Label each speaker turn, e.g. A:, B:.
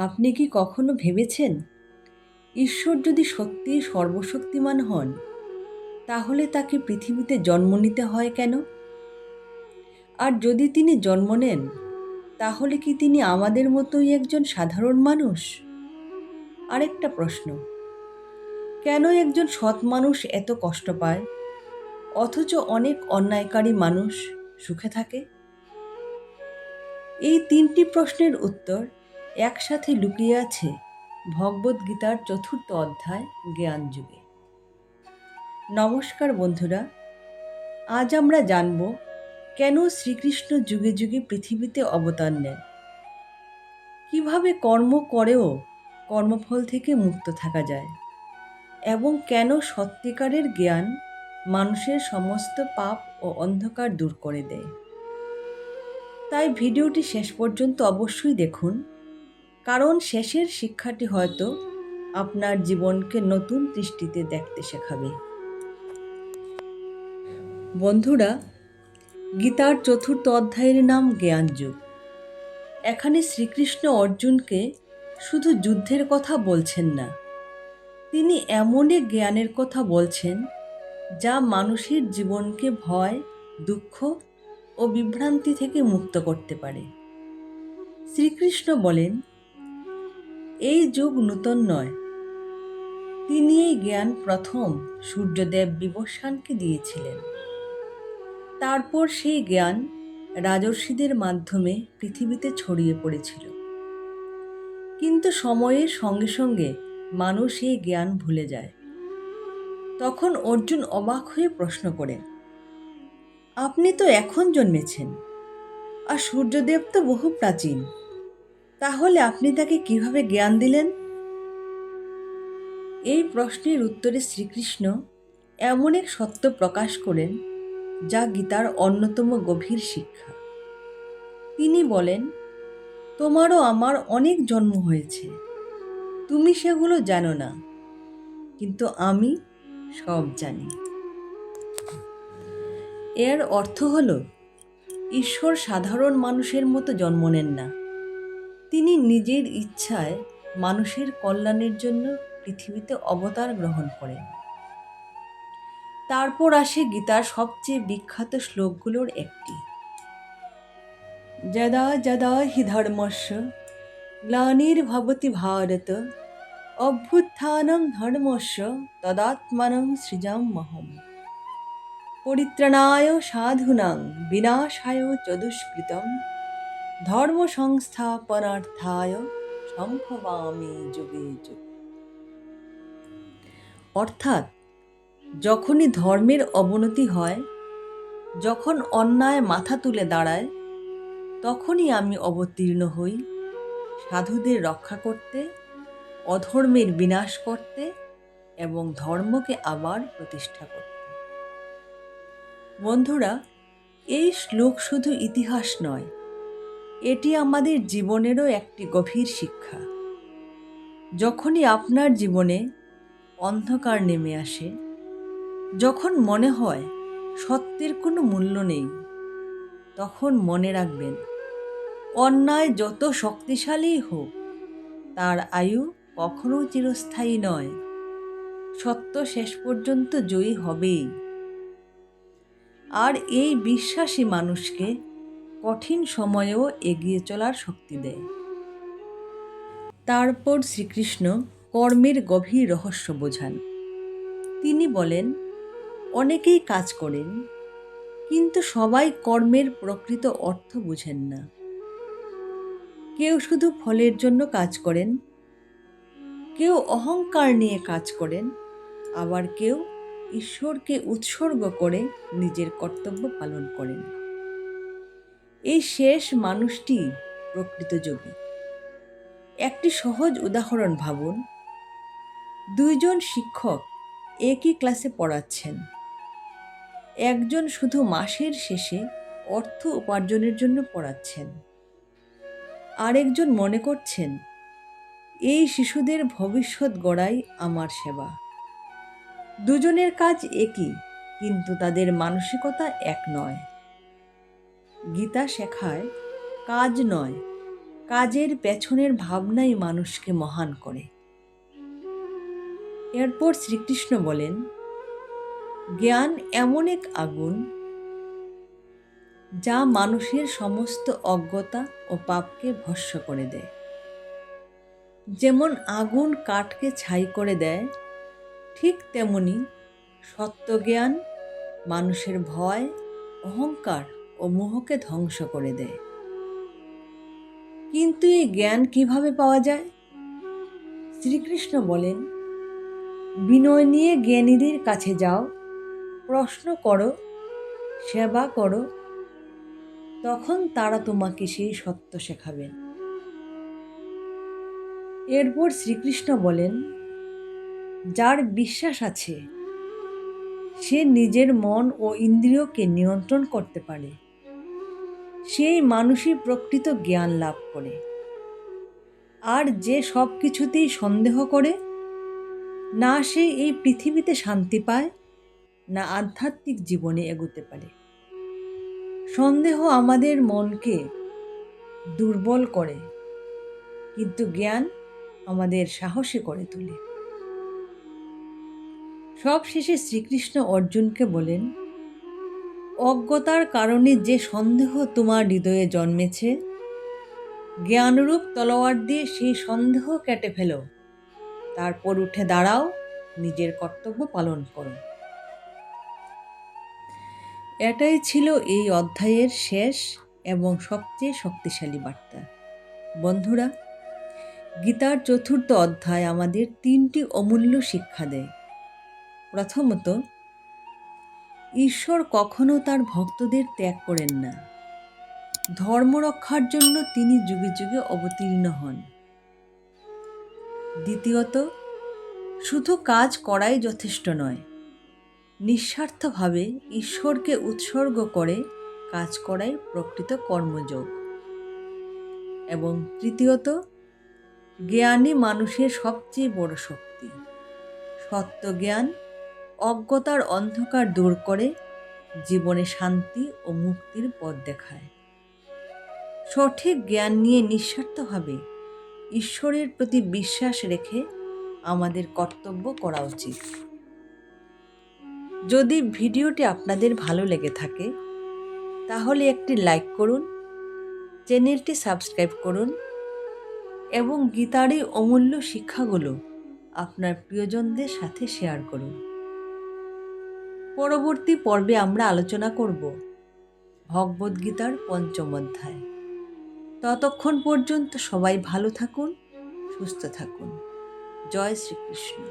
A: আপনি কি কখনো ভেবেছেন, ঈশ্বর যদি সত্যিই সর্বশক্তিমান হন, তাহলে তাকে পৃথিবীতে জন্ম নিতে হয় কেন? আর যদি তিনি জন্ম নেন, তাহলে কি তিনি আমাদের মতোই একজন সাধারণ মানুষ? আরেকটা প্রশ্ন, কেন একজন সৎ মানুষ এত কষ্ট পায়, অথচ অনেক অন্যায়কারী মানুষ সুখে থাকে? এই তিনটি প্রশ্নের উত্তর একসাথে লুকিয়ে আছে ভগবদ্গীতার ৪র্থ অধ্যায় জ্ঞান যুগে। নমস্কার বন্ধুরা, আজ আমরা জানব কেন শ্রীকৃষ্ণ যুগে যুগে পৃথিবীতে অবতার নেন, কিভাবে কর্ম করেও কর্মফল থেকে মুক্ত থাকা যায়, এবং কেন সত্যিকারের জ্ঞান মানুষের সমস্ত পাপ ও অন্ধকার দূর করে দেয়। তাই ভিডিওটি শেষ পর্যন্ত অবশ্যই দেখুন, কারণ শেষের শিক্ষাটি হয়তো আপনার জীবনকে নতুন দৃষ্টিতে দেখতে শেখাবে। বন্ধুরা, গীতার ৪র্থ অধ্যায়ের নাম জ্ঞানযুগ। এখানে শ্রীকৃষ্ণ অর্জুনকে শুধু যুদ্ধের কথা বলছেন না, তিনি এমন এক জ্ঞানের কথা বলছেন যা মানুষের জীবনকে ভয়, দুঃখ ও বিভ্রান্তি থেকে মুক্ত করতে পারে। শ্রীকৃষ্ণ বলেন, এই যুগ নূতন নয়। তিনি এই জ্ঞান প্রথম সূর্যদেব বিবস্বানকে দিয়েছিলেন। তারপর সেই জ্ঞান রাজর্ষিদের মাধ্যমে পৃথিবীতে ছড়িয়ে পড়েছিল। কিন্তু সময়ের সঙ্গে সঙ্গে মানুষ এই জ্ঞান ভুলে যায়। তখন অর্জুন অবাক হয়ে প্রশ্ন করেন, আপনি তো এখন জন্মেছেন, আর সূর্যদেব তো বহু প্রাচীন, তাহলে আপনি তাকে কিভাবে জ্ঞান দিলেন? এই প্রশ্নের উত্তরে শ্রীকৃষ্ণ এমন এক সত্য প্রকাশ করেন যা গীতার অন্যতম গভীর শিক্ষা। তিনি বলেন, তোমারও আমার অনেক জন্ম হয়েছে, তুমি সেগুলো জানো না, কিন্তু আমি সব জানি। এর অর্থ হল, ঈশ্বর সাধারণ মানুষের মতো জন্ম নেন না। তিনি নিজের ইচ্ছায় মানুষের কল্যাণের জন্য পৃথিবীতে অবতার গ্রহণ করেন। তারপর আসে গীতার সবচেয়ে বিখ্যাত শ্লোকগুলোর একটি, যদা যদা হি ধর্মস্য গ্লানির্ভবতি ভারত অভ্যুত্থানং ধর্মস্য তদাত্মানং সৃজাম্যহম পরিত্রাণায় সাধূনাং বিনাশায় চ দুষ্কৃতম ধর্ম সংস্থাপনার্থায় সম্ভবামি যুগে যুগে। অর্থাৎ, যখনই ধর্মের অবনতি হয়, যখন অন্যায় মাথা তুলে দাঁড়ায়, তখনই আমি অবতীর্ণ হই সাধুদের রক্ষা করতে, অধর্মের বিনাশ করতে এবং ধর্মকে আবার প্রতিষ্ঠা করতে। বন্ধুরা, এই শ্লোক শুধু ইতিহাস নয়, এটি আমাদের জীবনেরও একটি গভীর শিক্ষা। যখনই আপনার জীবনে অন্ধকার নেমে আসে, যখন মনে হয় সত্যের কোনো মূল্য নেই, তখন মনে রাখবেন, অন্যায় যত শক্তিশালী হোক, তার আয়ু কখনো চিরস্থায়ী নয়। সত্য শেষ পর্যন্ত জয়ী হবেই। আর এই বিশ্বাসী মানুষকে কঠিন সময়েও এগিয়ে চলার শক্তি দেয়। তারপর শ্রীকৃষ্ণ কর্মের গভীর রহস্য বোঝান। তিনি বলেন, অনেকেই কাজ করেন, কিন্তু সবাই কর্মের প্রকৃত অর্থ বুঝেন না। কেউ শুধু ফলের জন্য কাজ করেন, কেউ অহংকার নিয়ে কাজ করেন, আবার কেউ ঈশ্বরকে উৎসর্গ করে নিজের কর্তব্য পালন করেন। এই শেষ মানুষটি প্রকৃত যোগী। একটি সহজ উদাহরণ ভাবুন, দুইজন শিক্ষক একই ক্লাসে পড়াচ্ছেন। একজন শুধু মাসের শেষে অর্থ উপার্জনের জন্য পড়াচ্ছেন, আরেকজন মনে করছেন, এই শিশুদের ভবিষ্যৎ গড়াই আমার সেবা। দুজনের কাজ একই, কিন্তু তাদের মানসিকতা এক নয়। গীতা শেখায়, কাজ নয়, কাজের পেছনের ভাবনাই মানুষকে মহান করে। এরপর শ্রীকৃষ্ণ বলেন, জ্ঞান এমন এক আগুন যা মানুষের সমস্ত অজ্ঞতা ও পাপকে ভস্ম করে দেয়। যেমন আগুন কাঠকে ছাই করে দেয়, ঠিক তেমনি সত্যজ্ঞান মানুষের ভয়, অহংকার ও মোহকে ধ্বংস করে দেয়। কিন্তু এই জ্ঞান কিভাবে পাওয়া যায়? শ্রীকৃষ্ণ বলেন, বিনয় নিয়ে জ্ঞানীদের কাছে যাও, প্রশ্ন করো, সেবা করো, তখন তারা তোমাকে সেই সত্য শেখাবেন। এরপর শ্রীকৃষ্ণ বলেন, যার বিশ্বাস আছে সে নিজের মন ও ইন্দ্রিয়কে নিয়ন্ত্রণ করতে পারে, সেই মানুষই প্রকৃত জ্ঞান লাভ করে। আর যে সব কিছুতেই সন্দেহ করে, না সে এই পৃথিবীতে শান্তি পায়, না আধ্যাত্মিক জীবনে এগোতে পারে। সন্দেহ আমাদের মনকে দুর্বল করে, কিন্তু জ্ঞান আমাদের সাহসী করে তোলে। সবশেষে শ্রীকৃষ্ণ অর্জুনকে বলেন, অজ্ঞতার কারণে যে সন্দেহ তোমার হৃদয়ে জন্মেছে, জ্ঞানরূপ তলোয়ার দিয়ে সেই সন্দেহ কেটে ফেলো, তারপর উঠে দাঁড়াও, নিজের কর্তব্য পালন করো। এটাই ছিল এই অধ্যায়ের শেষ এবং সবচেয়ে শক্তিশালী বার্তা। বন্ধুরা, গীতার 4র্থ অধ্যায় আমাদের 3টি অমূল্য শিক্ষা দেয়। প্রথমত, ঈশ্বর কখনো তার ভক্তদের ত্যাগ করেন না। ধর্ম রক্ষার জন্য তিনি যুগে যুগে অবতীর্ণ হন। দ্বিতীয়ত, শুধু কাজ করাই যথেষ্ট নয়, নিঃস্বার্থভাবে ঈশ্বরকে উৎসর্গ করে কাজ করাই প্রকৃত কর্মযোগ। এবং তৃতীয়ত, জ্ঞানই মানুষের সবচেয়ে বড় শক্তি। সত্য জ্ঞান অজ্ঞতার অন্ধকার দূর করে জীবনে শান্তি ও মুক্তির পথ দেখায়। সঠিক জ্ঞান নিয়ে নিঃস্বার্থভাবে ঈশ্বরের প্রতি বিশ্বাস রেখে আমাদের কর্তব্য করা উচিত। যদি ভিডিওটি আপনাদের ভালো লেগে থাকে তাহলে একটি লাইক করুন, চ্যানেলটি সাবস্ক্রাইব করুন এবং গীতার এই অমূল্য শিক্ষাগুলো আপনার প্রিয়জনদের সাথে শেয়ার করুন। পরবর্তী পর্বে আমরা আলোচনা করব ভগবদ্গীতার 5ম অধ্যায়। ততক্ষণ পর্যন্ত সবাই ভালো থাকুন, সুস্থ থাকুন। জয় শ্রীকৃষ্ণ।